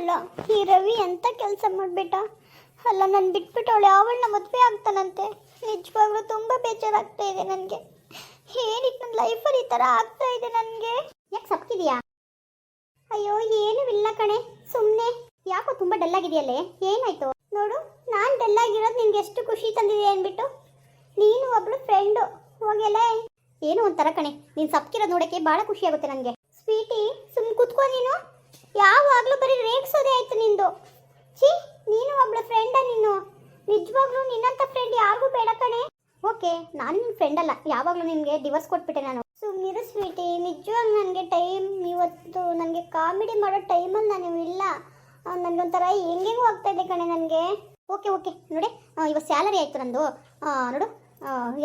ಅಲ್ಲ, ಈ ರವಿ ಎಂತ ಕೆಲಸ ಮಾಡಿಬಿಟ್ಟ. ಅಲ್ಲ, ನಾನು ಬಿಟ್ಬಿಟ್ಟು ಅವಳು ಅವಳನ್ನ ಮದುವೆ ಆಗ್ತಾನಂತೆ. ನಿಜವಾಗ್ಲೂ ತುಂಬ ಬೇಜಾರಾಗ್ತಾ ಇದೆ ನನಗೆ. ಏನಕ್ಕೆ ನನ್ನ ಲೈಫಲ್ಲಿ ಈ ಥರ ಆಗ್ತಾ ಇದೆ ನನಗೆ? ಯಾಕೆ ಸಪ್ಕಿದೆಯಾ? ಅಯ್ಯೋ, ಏನೂ ಇಲ್ಲ ಕಣೆ, ಸುಮ್ಮನೆ. ಯಾಕೋ ತುಂಬ ಡಲ್ ಆಗಿದೆಯಲ್ಲೇ, ಏನಾಯ್ತು? ನೋಡು, ನಾನು ಡಲ್ ಆಗಿರೋದು ನಿನ್ಗೆ ಎಷ್ಟು ಖುಷಿ ತಂದಿದೆ ಅಂದ್ಬಿಟ್ಟು. ನೀನು ಒಬ್ಳು ಫ್ರೆಂಡು, ಹೋಗೆಲ್ಲ ಏನು ಒಂಥರ ಕಣೆ. ನೀನು ಸಪ್ಕಿರೋದು ನೋಡೋಕ್ಕೆ ಭಾಳ ಖುಷಿ ಆಗುತ್ತೆ ನನಗೆ. ಸ್ವೀಟಿ, ಸುಮ್ಮನೆ ಕೂತ್ಕೋ ನೀನು. ಯಾವಾಗಲೂ ಬರೀ ರೇಗ್ಸೋದೇ ಆಯ್ತು ನಿಂದು. ಛೀ, ನೀನು ಒಬ್ಳು ಫ್ರೆಂಡ ನೀನು. ನಿಜವಾಗ್ಲೂ ನಿನ್ನಂಥ ಫ್ರೆಂಡ್ ಯಾರಿಗೂ ಬೇಡ ಕಣೆ. ಓಕೆ, ನಾನು ನಿನ್ನ ಫ್ರೆಂಡ್ ಅಲ್ಲ, ಯಾವಾಗಲೂ ನಿನಗೆ ಡಿವೋರ್ಸ್ ಕೊಟ್ಬಿಟ್ಟೆ ನಾನು. ಸುಮ್ಮನಿರು ಸ್ವೀಟಿ, ನಿಜವಾಗ್ಲೂ ನನಗೆ ಟೈಮ್ ಇವತ್ತು ನನಗೆ ಕಾಮಿಡಿ ಮಾಡೋ ಟೈಮಲ್ಲಿ ನಾನು ಇಲ್ಲ. ನನಗೊಂಥರ ಹೆಂಗೆಗೂ ಆಗ್ತಾ ಇದೆ ಕಣೆ ನನಗೆ. ಓಕೆ ಓಕೆ, ನೋಡಿ ಇವತ್ತು ಸ್ಯಾಲರಿ ಆಯಿತು ನಂದು. ನೋಡು,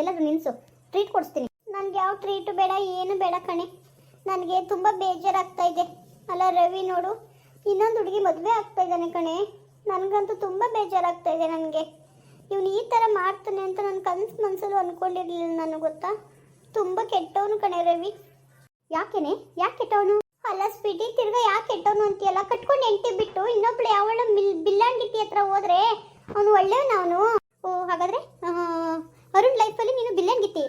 ಎಲ್ಲಾದರೂ ನಿಲ್ಲಿಸು, ಟ್ರೀಟ್ ಕೊಡಿಸ್ತೀನಿ. ನನಗೆ ಯಾವ ಟ್ರೀಟು ಬೇಡ, ಏನು ಬೇಡ ಕಣೆ. ನನಗೆ ತುಂಬ ಬೇಜಾರಾಗ್ತಾ ಇದೆ. ಅಲ್ಲ ರವಿ, ನೋಡು, ಇನ್ನೊಂದು ಹುಡುಗಿ ಮದುವೆ ಆಗ್ತಾ ಇದ್ದಾನೆ ಕಣೆ. ನನಗಂತೂ ತುಂಬ ಬೇಜಾರಾಗ್ತಾ ಇದೆ ನನಗೆ. ಇವನು ಈ ಥರ ಮಾಡ್ತಾನೆ ಅಂತ ನನ್ನ ಮನಸ್ಸಲ್ಲೂ ಅಂದ್ಕೊಂಡಿರಲಿಲ್ಲ ನಾನು, ಗೊತ್ತಾ. ತುಂಬ ಕೆಟ್ಟವನು ಕಣೆ ರವಿ. ಯಾಕೆ ಕೆಟ್ಟವನು? ಅಲ್ಲ ಸ್ವೀಟಿ, ತಿರ್ಗಾ ಯಾಕೆ ಕೆಟ್ಟವನು ಅಂತೀಯಲ್ಲ? ಕಟ್ಕೊಂಡು ಹೆಂಡತಿ ಬಿಟ್ಟು ಇನ್ನೊಬ್ಳು ಯಾವಳ ಬಿಲ್ಲಾಂಗಿತಿ ಹತ್ರ ಹೋದ್ರೆ ಅವನು ಒಳ್ಳೆಯವನು ಅವನು. ಓ, ಹಾಗಾದ್ರೆ ಅರುಣ್ ಲೈಫಲ್ಲಿ ನೀನು ಬಿಲ್ಲಾಂಗಿತಿ?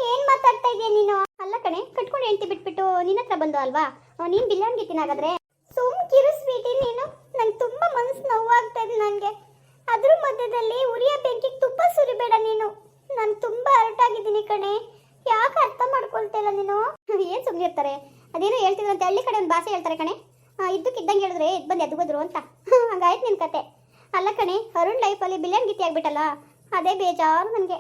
ಏನ್ ಮಾತಾಡ್ತಾ ಇದೀಯ ನೀನು? ಅಲ್ಲ ಕಣೆ, ಕಟ್ಕೊಂಡು ಹೆಂಡತಿ ಬಿಟ್ಬಿಟ್ಟು ನಿನ್ನ ಹತ್ರ ಬಂದು ಅಲ್ವಾ ನೀನು ಬಿಲ್ಲಾಂಗಿತಿನ? ಹಾಗಾದ್ರೆ ಸುಮ್ಕಿರು ಸ್ವೀಟಿ ನೀನು. ನಂಗೆ ತುಂಬ ಮನಸ್ಸು ನೋವಾಗ್ತಾ ಇದೆ ನನಗೆ. ಅದ್ರ ಮಧ್ಯದಲ್ಲಿ ಉರಿಯ ಬೆಂಕಿಗೆ ತುಪ್ಪ ಸುರಿಬೇಡ ನೀನು. ನಾನು ತುಂಬ ಹರ್ಟ್ ಆಗಿದ್ದೀನಿ ಕಣೆ. ಯಾಕೆ ಅರ್ಥ ಮಾಡ್ಕೊಳ್ತಾ ಇಲ್ಲ ನೀನು? ಏನು ಸುಮ್ಮನೆ ಇರ್ತಾರೆ, ಅದೇನೋ ಹೇಳ್ತಿದ್ರಂತೆ ಹಳ್ಳಿ ಕಡೆ ಒಂದು ಭಾಷೆ ಹೇಳ್ತಾರೆ ಕಣೆ. ಇದ್ದಕ್ಕಿದ್ದಂಗೆ ಹೇಳಿದ್ರೆ ಎದ್ದು ಬಂದು ಎದ್ಗೋದ್ರು ಅಂತ. ಹಂಗಾಯ್ತು ನಿನ್ನ ಕತೆ. ಅಲ್ಲ ಕಣೆ, ಅರುಣ್ ಲೈಫಲ್ಲಿ ಬಿಲಿಯನ್ ಗೀತಿ ಆಗ್ಬಿಟ್ಟಲ್ಲ, ಅದೇ ಬೇಜಾರು ನನಗೆ.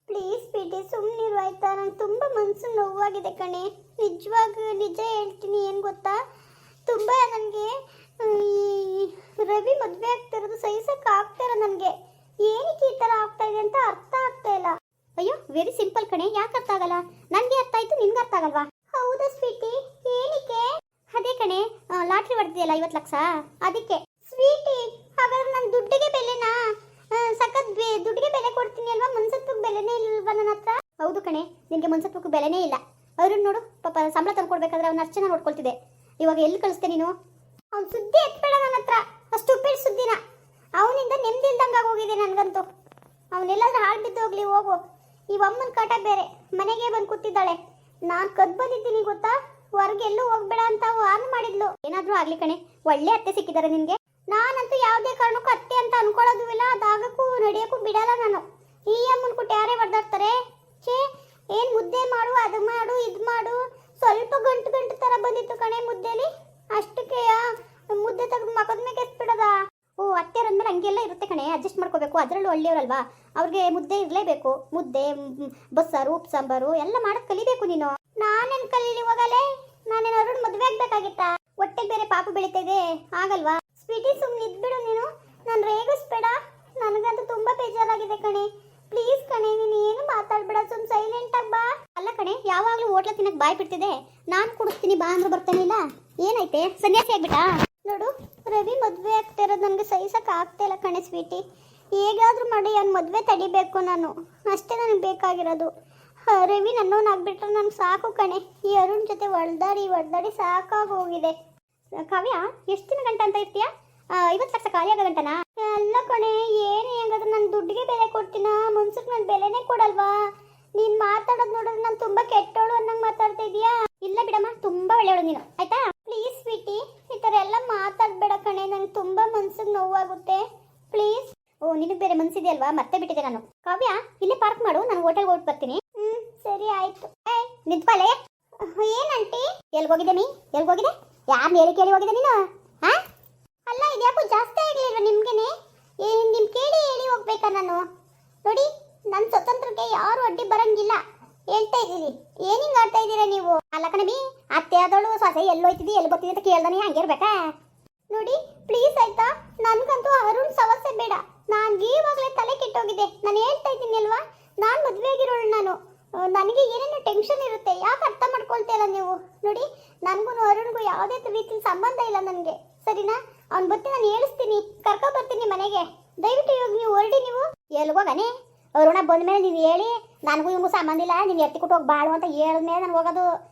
ಪ್ಲೀಸ್ ಸ್ವೀಟಿ, ಸುಮ್ಮನಿರು ಆಯ್ತಾ? ನಂಗೆ ತುಂಬ ಮನಸ್ಸು ನೋವಾಗಿದೆ ಕಣೆ. ನಿಜ ಹೇಳ್ತೀನಿ, ಏನು ಗೊತ್ತಾ, ತುಂಬ ನನಗೆ ಈ ರವಿ ಮದುವೆ ಆಗ್ತಿರೋದು ಸಹಿಸಕ್ಕೆ ಆಗ್ತಾರ ನನಗೆ. ಏನಕ್ಕೆ ಈ ಥರ ಆಗ್ತಾ ಇದೆ ಅಂತ ಅರ್ಥ ಆಗ್ತಾ ಇಲ್ಲ. ಅಯ್ಯೋ, ವೆರಿ ಸಿಂಪಲ್ ಕಣೆ, ಯಾಕೆ ಅರ್ಥ ಆಗಲ್ಲ? ನನಗೆ ಅರ್ಥ ಆಯ್ತು, ನಿನ್ಗೆ ಅರ್ಥ ಆಗಲ್ವಾ? ಹೌದಾ ಸ್ವೀಟಿ, ಏನಕ್ಕೆ? ಅದೇ ಕಣೆ, ಲಾಟ್ರಿ ಹೊಡೆದಿದೆಯಲ್ಲ 50 ಲಕ್ಷ, ಅದಕ್ಕೆ. ಸ್ವೀಟಿ, ಹಾಗಾದ್ರೆ ನನ್ನ ದುಡ್ಡಿಗೆ ಬೆಲೆನಾ? ಸಖತ್ ದುಡ್ಡಿಗೆ ಬೆಲೆ ಕೊಡ್ತೀನಿ ಅಲ್ವಾ? ಮನ್ಸತ್ವಕ್ಕೆ ಬೆಲೆನೇ ಇಲ್ವಾ ನನ್ನ ಹತ್ರ? ಹೌದು ಕಣೆ, ನಿನಗೆ ಮನ್ಸತ್ವಕ್ಕೆ ಬೆಲೆನೇ ಇಲ್ಲ. ಅವ್ರನ್ನ ನೋಡು, ಪಾಪ ಸಂಬಳ ತಂದು ಕೊಡ್ಬೇಕಾದ್ರೆ ಅವ್ನ ಅರ್ಚನ ನೋಡ್ಕೊಳ್ತಿದ್ದೆ. ಇವಾಗ ಎಲ್ಲಿ ಕಳಿಸ್ತೆ ನೀನು? ಅವ್ನು ಸುದ್ದಿ ಎತ್ಬೇಡ ನನ್ನ ಹತ್ರ, ಅಷ್ಟು ಉಪ್ಪಿಟ್ಟು ಸುದ್ದಿನ. ಅವನಿಂದ ನೆಮ್ಮದಿ ಇಲ್ದಂಗೆ ಹೋಗಿದೆ ನನಗಂತೂ. ಅವನೆಲ್ಲಾದ್ರೂ ಹಾಳು ಬಿದ್ದು ಹೋಗ್ಲಿ, ಹೋಗು. ಈ ಅಮ್ಮನ ಕಾಟ ಬೇರೆ, ಮನೆಗೆ ಬಂದು ಕೂತಿದ್ದಾಳೆ. ನಾನು ಕದ್ ಬಂದಿದ್ದೀನಿ ಗೊತ್ತಾ, ಹೊರಗೆ ಎಲ್ಲೂ ಹೋಗ್ಬೇಡ ಅಂತ ವಾರ್ನ್ ಮಾಡಿದ್ಲು. ಏನಾದರೂ ಆಗ್ಲಿ ಕಣೆ, ಒಳ್ಳೆ ಅತ್ತೆ ಸಿಕ್ಕಿದ್ದಾರೆ ನಿನಗೆ. ನಾನಂತೂ ಯಾವುದೇ ಕಾರಣಕ್ಕೂ ಅತ್ತೆ ಅಂತ ಅನ್ಕೊಳ್ಳೋದು ಇಲ್ಲ, ಅದಾಗಕ್ಕೂ ನಡೆಯೋಕ್ಕೂ ಬಿಡಲ್ಲ ನಾನು. ಈ ಅಮ್ಮನ ಕೊಟ್ಟು ಯಾರೇ ಹೊಡೆದಾಡ್ತಾರೆ. ಛೇ, ಏನು ಮುದ್ದೆ ಮಾಡು, ಅದು ಮಾಡು, ಇದು ಮಾಡು. ಸ್ವಲ್ಪ ಗಂಟು ಥರ ಬಂದಿತ್ತು ಕಣೆ ಮುದ್ದೆಲಿ, ಅಷ್ಟಕ್ಕೆ ಮುದ್ದೆ ತೆಗೆದು ಮಗದ ಮೇಲೆ ಎಸ್ಬಿಡೋದ. ಓ, ಅತ್ತೆಯರಂದ್ರೆ ಹಂಗೆಲ್ಲ ಇರುತ್ತೆ ಕಣೆ, ಅಡ್ಜಸ್ಟ್ ಮಾಡ್ಕೋಬೇಕು. ಅದರಲ್ಲೂ ಒಳ್ಳೆಯವರಲ್ವಾ, ಅವ್ರಿಗೆ ಮುದ್ದೆ ಇರಲೇಬೇಕು. ಮುದ್ದೆ, ಬಸ್ಸಾರು, ಉಪ್ಪು ಸಾಂಬಾರು ಎಲ್ಲ ಮಾಡೋದು ಕಲಿಬೇಕು ನೀನು. ನಾನೇನು ಕಲೀಲಿ ಹೋಗಲೇ? ನಾನೇನು ಅರುಣ್ ಮದುವೆ ಆಗ್ಬೇಕಾಗಿತ್ತಾ? ಹೊಟ್ಟೆಗೆ ಬೇರೆ ಪಾಪು ಬೆಳೀತಾ ಇದೆ, ಆಗಲ್ವಾ? ಸ್ವೀಟಿ, ಸುಮ್ಮನೆ ಇದ್ಬಿಡು ನೀನು, ನಾನು ರೇಗಿಸ್ಬೇಡ. ನನಗಂತೂ ತುಂಬ ಬೇಜಾರಾಗಿದೆ ಕಣೆ. ಪ್ಲೀಸ್ ಕಣೆ, ನೀನು ಏನು ಮಾತಾಡ್ಬೇಡ, ಸುಮ್ಮನೆ ಸೈಲೆಂಟಾಗಿ ಬಾ. ಅಲ್ಲ ಕಣೆ, ಯಾವಾಗಲೂ ಹೋಟ್ಲ ತಿನ್ನಕ್ಕೆ ಬಾಯ್ ಬಿಡ್ತಿದೆ. ನಾನು ಕುಡಿಸ್ತೀನಿ ಬಾ ಅಂದ್ರೆ ಬರ್ತಾನೆ ಇಲ್ಲ. ಏನೈತೆ, ಸನ್ಯಾಸಿ ಆಗ್ಬಿಟ್ಟಾ? ನೋಡು, ರವಿ ಮದುವೆ ಆಗ್ತಾ ಇರೋದು ನನಗೆ ಸಹಿಸಕ್ಕೆ ಆಗ್ತಾ ಇಲ್ಲ ಕಣೆ ಸ್ವೀಟಿ. ಹೇಗಾದರೂ ಮಾಡಿ ಅವ್ನ ಮದುವೆ ತಡಿಬೇಕು ನಾನು, ಅಷ್ಟೇ ನನಗೆ ಬೇಕಾಗಿರೋದು. ರವಿ ನನ್ನವನಾಗ್ಬಿಟ್ರೆ ನನಗೆ ಸಾಕು ಕಣೆ. ಈ ಅರುಣ್ ಜೊತೆ ಹೊಡೆದಾಡಿ ಸಾಕಾಗಿ ಹೋಗಿದೆ. ಕಾವ್ಯ, ಎಷ್ಟು ದಿನ ಗಂಟ ಅಂತ ಇರ್ತೀಯ? 50 ಲಕ್ಷ ಖಾಲಿ ಆಗೋ ಗಂಟನಾ? ಅಲ್ಲ ಕಣೆ, ಏನು ಹೆಂಗಾದ್ರೆ ನಾನು ದುಡ್ಡಿಗೆ ಬೆಲೆ ಕೊಡ್ತೀನ, ಮನ್ಸಿಗೆ ನಾನು ಬೆಲೆನೇ ಕೊಡಲ್ವಾ? ನೀನು ಮಾತಾಡೋದು ನೋಡಿದ್ರೆ ನಾನು ತುಂಬ ಕೆಟ್ಟೋಳು ಅನ್ನಂಗೆ ಮಾತಾಡ್ತಾ ಇದೀಯಾ? ಇಲ್ಲ ಬಿಡಮ್ಮ, ತುಂಬ ಒಳ್ಳೆಯವಳು ನೀನು, ಆಯ್ತಾ? ಪ್ಲೀಸ್ ಸ್ವೀಟಿ, ಈ ಥರ ಎಲ್ಲ ಮಾತಾಡಬೇಡ ಕಣೆ, ನಂಗೆ ತುಂಬ ಮನ್ಸಿಗೆ ನೋವಾಗುತ್ತೆ. ಪ್ಲೀಸ್. ಓ, ನಿನಗೆ ಬೇರೆ ಮನ್ಸಿದೆ ಅಲ್ವಾ, ಮತ್ತೆ ಬಿಟ್ಟಿದೆ ನಾನು. ಕಾವ್ಯ, ಇಲ್ಲೇ ಪಾರ್ಕ್ ಮಾಡು, ನಾನು ಹೋಟೆಲ್ಗೆ ಹೋಗಿ ಬರ್ತೀನಿ. ಸರಿ ಆಯ್ತು. ನಿಂತ್ಕೊಳ್ಳೆ. ಏನಂಟಿ? ಎಲ್ಗೋಗಿದೆ ನೀ? ಎಲ್ಗೋಗಿದೆ? ಯಾರು ಹೇಳಿ ಕೇಳಿ ಹೋಗಿದೆ ನೀನು? ಅಲ್ಲ, ಇದ್ಯಾಕೋ ಜಾಸ್ತಿ ಆಗಲಿಲ್ವ ನಿಮ್ಗೆನೆ? ನಿಮ್ಮ ಕೇಳಿ ಹೇಳಿ ಹೋಗ್ಬೇಕಾ ನಾನು? ನೋಡಿ, ನನ್ನ ಸ್ವತಂತ್ರಕ್ಕೆ ಯಾರು ಅಡ್ಡಿ ಬರಂಗಿಲ್ಲ ಹೇಳ್ತಾ ಇದ್ದೀರಿ. ಏನು ಹಿಂಗೆ ಆಡ್ತಾ ಇದ್ದೀರಾ ನೀವು? ಅಲ್ಲ ಕಣಬಿ, ಅತ್ತೆ ಆದವಳು ಸೊಸೆ ಎಲ್ಲೋಯ್ತಿದ್ದಿ, ಎಲ್ಲಿ ಬರ್ತಿದ್ದಿ ಅಂತ ಕೇಳ್ದಾನೆ, ಹಂಗೆ ಇರ್ಬೇಕಾ? ನೋಡಿ ಪ್ಲೀಸ್ ಆಯ್ತಾ, ನನಗಂತೂ ಅರುಣ್ ಸಮಸ್ಯೆ ಬೇಡ. ನಾನು ಈವಾಗಲೇ ತಲೆ ಕೆಟ್ಟೋಗಿದೆ. ನಾನು ಹೇಳ್ತಾ ಇದ್ದೀನಿ ಅಲ್ವಾ, ನಾನು ಮದುವೆ ಆಗಿರೋಳು. ನನಗೆ ಏನೇನೋ ಟೆನ್ಷನ್ ಇರುತ್ತೆ, ಯಾಕೆ ಅರ್ಥ ಮಾಡ್ಕೊಳ್ತಾ ಇಲ್ಲ ನೀವು? ನೋಡಿ, ನನಗೂ ಅರುಣ್ಗೂ ಯಾವುದೇ ರೀತಿಯ ಸಂಬಂಧ ಇಲ್ಲ ನನಗೆ, ಸರಿನಾ? ಅವ್ನು ಬರ್ತೀನಿ, ನಾನು ಹೇಳಿಸ್ತೀನಿ, ಕರ್ಕೊಬರ್ತೀನಿ ಮನೆಗೆ. ದಯವಿಟ್ಟು ಇವಾಗ ನೀವು ಹೊರಡಿ. ನೀವು ಎಲ್ಗೋಗನೆ? ಅರುಣ ಬಂದ ಮೇಲೆ ನೀನು ಹೇಳಿ, ನನಗೂ ಇವ್ಗೂ ಸಂಬಂಧ ಇಲ್ಲ, ನೀನು ಎತ್ತಿ ಕೊಟ್ಟು ಹೋಗಿ ಬಾಳು ಅಂತ ಹೇಳಿದ್ಮೇಲೆ ನಾನು ಹೋಗೋದು.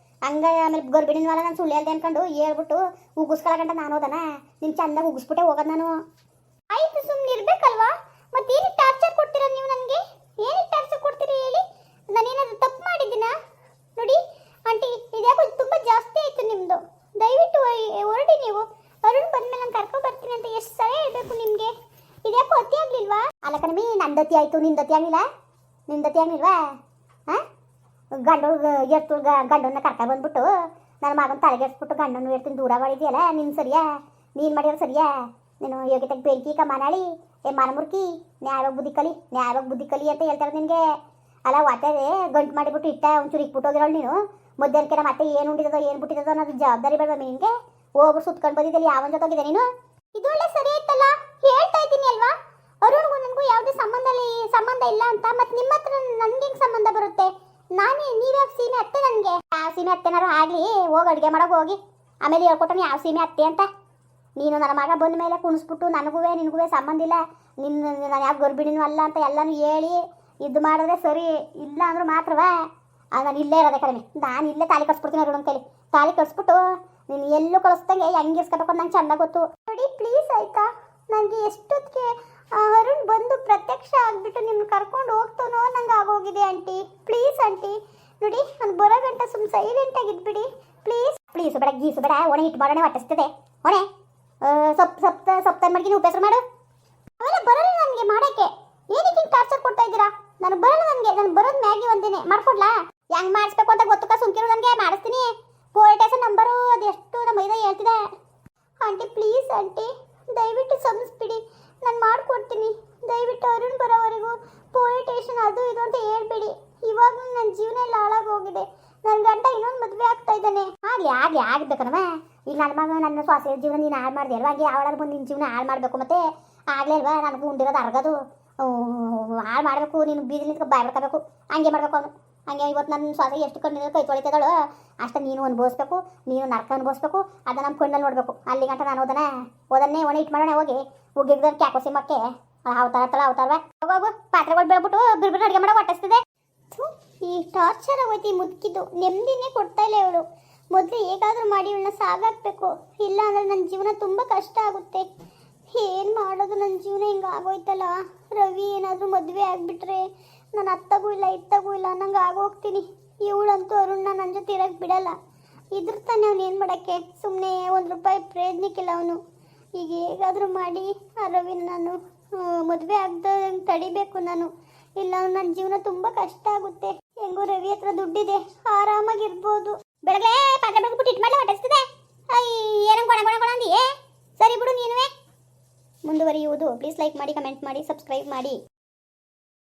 ಹಂಗ ಆಮೇಲೆ ಗರ್ಭಿಣಿನವಲ್ಲ ನಾನು ಸುಳ್ಳು ಹೇಳ್ದೆ ಅನ್ಕೊಂಡು ಹೇಳ್ಬಿಟ್ಟು ಉಗಿಸ್ಕೊಳಗಂಟ ನಾನು ಹೋದನ ನಿನ್ ಚಂದಾಗಿ ಉಗಿಸ್ಬಿಟ್ಟೆ ಹೋಗೋದು ನಾನು. ಆಯ್ತು ಸುಮ್ಮನೆ ಇರ್ಬೇಕಲ್ವಾ? ಮತ್ತೆ ಏನಕ್ಕೆ ಟಾರ್ಚರ್ ಕೊಡ್ತೀರಾ ನೀವು ನನಗೆ? ಏನಕ್ಕೆ ಟಾರ್ಚರ್ ಕೊಡ್ತೀರಿ ಹೇಳಿ? ನಾನೇನಾದ್ರು ತಪ್ಪು ಮಾಡಿದ್ದೀನಾ? ನೋಡಿ ಆಂಟಿ, ಇದ್ಯಾಕೋ ತುಂಬ ಜಾಸ್ತಿ ಆಯಿತು ನಿಮ್ಮದು. ದಯವಿಟ್ಟು ಹೊರಡಿ ನೀವು. ಅರುಣ್ ಬಂದ್ಮೇಲೆ ನಾನು ಕರ್ಕೊ ಬರ್ತೀನಿ ಅಂತ ಎಷ್ಟು ಸಲ ಹೇಳ್ಬೇಕು ನಿಮಗೆ? ಇದ್ಯಾಕೋ ಅತಿ ಆಗ್ಲಿಲ್ವಾ? ಅಲ್ಲ ಕಣಮಿ, ನಂದತಿ ಆಯ್ತು ನಿಂದತಿ ಆಗಲಿಲ್ಲ. ನಿಂದತಿ ಆಗಲಿಲ್ವಾ? ಹಾಂ, ಗಂಡನ್ನ ಕರ್ಕೊಂಡು ಬಂದ್ಬಿಟ್ಟು ನನ್ನ ಮಗನ ತಲೆಗೆಡ್ಸ್ಬಿಟ್ಟು ಗಂಡನ್ನು ಇರ್ತೀನಿ ದೂರ ಮಾಡಿದ್ಯಲ್ಲ ನೀನು ಸರಿಯಾ? ನೀನು ಮಾಡಿರೋ ಸರಿಯಾ? ನೀನು ಯೋಗ್ಯತೆಗೆ ಬೆಂಕಿ ಕಮಾನಾಳಿ ಮನಮುರ್ಕಿ ನ್ಯಾಯವಾಗಿ ಬುದ್ಧಿ ಕಲಿ ಅಂತ ಹೇಳ್ತಾರೆ ನಿನಗೆ. ಅಲ್ಲ ಒತ್ತಾದೆ ಗಂಟು ಮಾಡಿಬಿಟ್ಟು ಇಟ್ಟ ಒಂಚೂರು ಇಕ್ಬಿಟ್ಟು ಹೋಗಿರೋಳು ನೀನು. ಮಧ್ಯಾಹ್ನಕ್ಕೆ ಮತ್ತೆ ಏನು ಉಂಡಿದೋ ಏನು ಬಿಟ್ಟಿದ್ದೋ ಅನ್ನೋದು ಜವಾಬ್ದಾರಿ ಬೇಡ ನಿನಗೆ. ಹೋಗ್ಬಿಟ್ಟು ಸುತ್ಕೊಂಡು ಬಂದಿದ್ದಲ್ಲಿ ಯಾವನ ಜೊತೆ ಹೋಗಿದೆ ನೀನು? ಇದು ಒಳ್ಳೆ ಸರಿ ಆಯ್ತಲ್ಲ, ಹೇಳ್ತಾ ಇದ್ದೀನಿ ಅಲ್ವಾ? ಅರುಣ್ಗೂ ನನಗೂ ಯಾವುದೇ ಸಂಬಂಧ ಇಲ್ಲ ಅಂತ. ಮತ್ತೆ ನಿಮ್ಮ ಹತ್ರ ನನಗೆ ಸಂಬಂಧ ಬರುತ್ತೆ? ನೀವ್ಯಾವ ಸೀಮೆ ಅತ್ತೆ ನನಗೆ? ಯಾವ ಸೀಮೆ ಅತ್ತೆನಾರು ಆಗಲಿ, ಹೋಗಿ ಅಡುಗೆ ಮಾಡೋಕೆ ಹೋಗಿ ಆಮೇಲೆ ಹೇಳ್ಕೊಟ್ಟು ಯಾವ ಸೀಮೆ ಅತ್ತೆ ಅಂತ. ನೀನು ನನ್ನ ಮಗ ಬಂದ ಮೇಲೆ ಕುಣಿಸ್ಬಿಟ್ಟು ನಿನಗೂ ಸಂಬಂಧ ಇಲ್ಲ, ನಾನು ಯಾವ ಗರ್ಭಿಣಿನೂ ಅಲ್ಲ ಅಂತ ಎಲ್ಲನೂ ಹೇಳಿ ಇದು ಮಾಡಿದ್ರೆ ಸರಿ. ಇಲ್ಲ ಅಂದ್ರೆ ಮಾತ್ರವಾ ನಾನು ಇಲ್ಲೇ ಇರೋದೆ ಕಡಿಮೆ. ನಾನು ಇಲ್ಲೇ ತಾಲಿ ಕಟ್ಸ್ಬಿಡ್ತೀನಿ ಅರುಣ್ ಕೈಲಿ. ತಾಲಿ ಕಟ್ಸ್ಬಿಟ್ಟು ನೀನು ಎಲ್ಲೂ ಕಳಿಸ್ದಂಗೆ ಹೆಂಗೆ ಇಸ್ಕೋಬೇಕು ಅಂತ ನಂಗೆ ಚೆಂದ ಗೊತ್ತು. ನೋಡಿ ಪ್ಲೀಸ್ ಆಯ್ತಾ? ನನಗೆ ಎಷ್ಟೊತ್ತಿಗೆ ಅರುಣ್ ಬಂದು ಪ್ರತ್ಯಕ್ಷ ಆಗಿಬಿಟ್ಟು ನಿಮ್ಮನ್ನ ಕರ್ಕೊಂಡು ಹೋಗ್ತಾನೋ ನಂಗೆ ಆಗೋಗಿದೆ ಆಂಟಿ. ಪ್ಲೀಸ್ ಆಂಟಿ, ನೋಡಿ ನಾನು ಬರೋ ಗಂಟೆ ಸುಮ್ಮನೆ ಸೈಲೆಂಟಾಗಿ ಇದ್ಬಿಡಿ ಪ್ಲೀಸು ಬೇಡ, ಗೀಸು ಬೇಡ. ಒಣೆ ಹಿಟ್ಟು ಮಾಡೋಣ ಹೊಟ್ಟಿಸ್ತದೆ. ಒಣೆ ಸೊಪ್ಪು ತಂದು ಉಪಯೋಗ ಮಾಡು. ಅವೆಲ್ಲ ಬರಲ್ಲ ನನಗೆ ಮಾಡೋಕ್ಕೆ. ಏನಕ್ಕೆ ಹಿಂಗೆ ಟಾರ್ಚರ್ ಕೊಡ್ತಾ ಇದ್ದೀರಾ? ನಾನು ಬರಲ್ಲ. ನಾನು ಬರೋದು ಮ್ಯಾಗಿ ಒಂದಿನೇ ಮಾಡ್ಕೊಡ್ಲಾ? ಹೆಂಗೆ ಮಾಡಿಸ್ಬೇಕು ಅಂತ ಗೊತ್ತಕ್ಕ ಸುಮ್ಕಿರು, ನನಗೆ ಮಾಡಿಸ್ತೀನಿ. ಪೋಲಿಟೇಷನ್ ನಂಬರು ಅದೆಷ್ಟು ನಮ್ಮ ಮೈದ ಹೇಳ್ತಿದೆ. ಆಂಟಿ ಪ್ಲೀಸ್ ಆಂಟಿ, ದಯವಿಟ್ಟು ಸಂಸ್ಬಿಡಿ, ನಾನು ಮಾಡಿಕೊಡ್ತೀನಿ. ದಯವಿಟ್ಟು ಅರುಣ್ ಬರೋವರೆಗೂ ಪೋಲಿಟೇಷನ್ ಅದು ಇದು ಅಂತ ಹೇಳ್ಬೇಡಿ. ಇವಾಗ ನನ್ನ ಜೀವನ ಎಲ್ಲ ಹಾಳಾಗೋಗಿದೆ. ನನ್ನ ಗಂಡ ಇನ್ನೊಂದು ಮದುವೆ ಆಗ್ತಾ ಇದ್ದಾನೆ. ಆಗಬೇಕನವ. ಈಗ ನನ್ನ ಮಗ ನನ್ನ ಸ್ವಾಸ್ಥ್ಯ ಜೀವನ ನೀನು ಹಾಳು ಮಾಡಿದೆ ಅಲ್ವಾ? ಹಂಗೆ ಯಾವಳಾದ್ರು ಬಂದು ನಿನ್ನ ಜೀವನ ಹಾಳು ಮಾಡಬೇಕು. ಮತ್ತೆ ಆಗಲೇ ಅಲ್ವಾ ನನಗೂ ಉಂಡಿರೋದು ಅರ್ಗದು ಹಾಳು ಮಾಡಬೇಕು. ನೀನು ಬೀದಿ ನಿಂತ್ಕೊಂಡು ಬಾಯ್ ಬಿಡ್ಕೋಬೇಕು. ಹಂಗೆ ಮಾಡಬೇಕು ಅವನು. ಹಂಗೆ ಇವತ್ತು ನನ್ನ ಸ್ವಾಸ್ಥ್ಯ ಎಷ್ಟು ಕಣ್ಣಿನ ಕೈ ತೊಳಿತಿದ್ದಾಳು ಅಷ್ಟು ನೀನು ಅನುಭವಿಸ್ಬೇಕು. ನೀನು ನರ್ಕ ಅನುಭವಿಸ್ಬೇಕು. ಅದನ್ನು ನಮ್ಮ ಕಣ್ಣಲ್ಲಿ ನೋಡಬೇಕು. ಅಲ್ಲಿ ಗಂಟ ನಾನು ಓದನ್ನೇ ಒಣ ಇಟ್ಟು ಮಾಡೋಣ. ಹೋಗಿ ಉಗ್ಗಿದ್ರೆ ಕ್ಯಾಕೋ ಸಿಮ್ಮಕ್ಕೆ ಅವತಾರವ ಹೋಗು. ಪಾತ್ರೆಗಳು ಬೆಳ್ಬಿಟ್ಟು ಬಿರ್ಬಿಟ್ಟು ಅಡುಗೆ ಮಾಡೋ ಹೊಟ್ಟಿಸ್ತದೆ. ಈ ಟಾರ್ಚರ್ ಅವತಿ ಮುದುಕಿದ್ದು ನೆಮ್ಮದಿನೇ ಕೊಡ್ತಾ ಇಲ್ಲ ಇವಳು. ಮೊದಲು ಹೇಗಾದರೂ ಮಾಡಿ ಇವಳನ್ನ ಸಾಗಾಕ್ಬೇಕು. ಇಲ್ಲ ಅಂದರೆ ನನ್ನ ಜೀವನ ತುಂಬ ಕಷ್ಟ ಆಗುತ್ತೆ. ಏನು ಮಾಡೋದು? ನನ್ನ ಜೀವನ ಹಿಂಗೆ ಆಗೋಯ್ತಲ್ಲ. ರವಿ ಏನಾದರೂ ಮದುವೆ ಆಗಿಬಿಟ್ರೆ ನಾನು ಅತ್ತಗೂ ಇಲ್ಲ ಇತ್ತಗೂ ಇಲ್ಲ ನಂಗೆ ಆಗೋಗ್ತೀನಿ. ಇವಳಂತೂ ಅರುಣ್ಣ ನನ್ನ ಜೊತೆ ಇರೋಕ್ಕೆ ಬಿಡಲ್ಲ. ಇದ್ರ ತಾನೇ ಅವ್ನು ಏನು ಮಾಡೋಕ್ಕೆ? ಸುಮ್ಮನೆ ₹1 ಪ್ರಯತ್ನಕ್ಕಿಲ್ಲ ಅವನು. ಈಗ ಹೇಗಾದರೂ ಮಾಡಿ ಆ ರವಿನ ನಾನು ಮದುವೆ ಆಗ್ದಂಗೆ ತಡಿಬೇಕು ನಾನು. ಇಲ್ಲ ನನ್ನ ಜೀವನ ತುಂಬ ಕಷ್ಟ ಆಗುತ್ತೆ. ಹೆಂಗೋ ರವಿ ಹತ್ರ ದುಡ್ಡಿದೆ, ಆರಾಮಾಗಿರ್ಬೋದು. ಬೆಳಗ್ಗೆ ಪಾತ್ರೆ ಬೆಳಗ್ಬಿಟ್ಟು ಇಟ್ಟು ಮಾಡಲಿ ಹೊಟ್ಟಿಸ್ತದೆ. ಏನಂಗೆ ಗೊಣ ಅಂದಿಯೇ? ಸರಿ ಬಿಡು ನೀನುವೇ. ಮುಂದುವರಿಯುವುದು. ಪ್ಲೀಸ್ ಲೈಕ್ ಮಾಡಿ, ಕಮೆಂಟ್ ಮಾಡಿ, ಸಬ್ಸ್ಕ್ರೈಬ್ ಮಾಡಿ.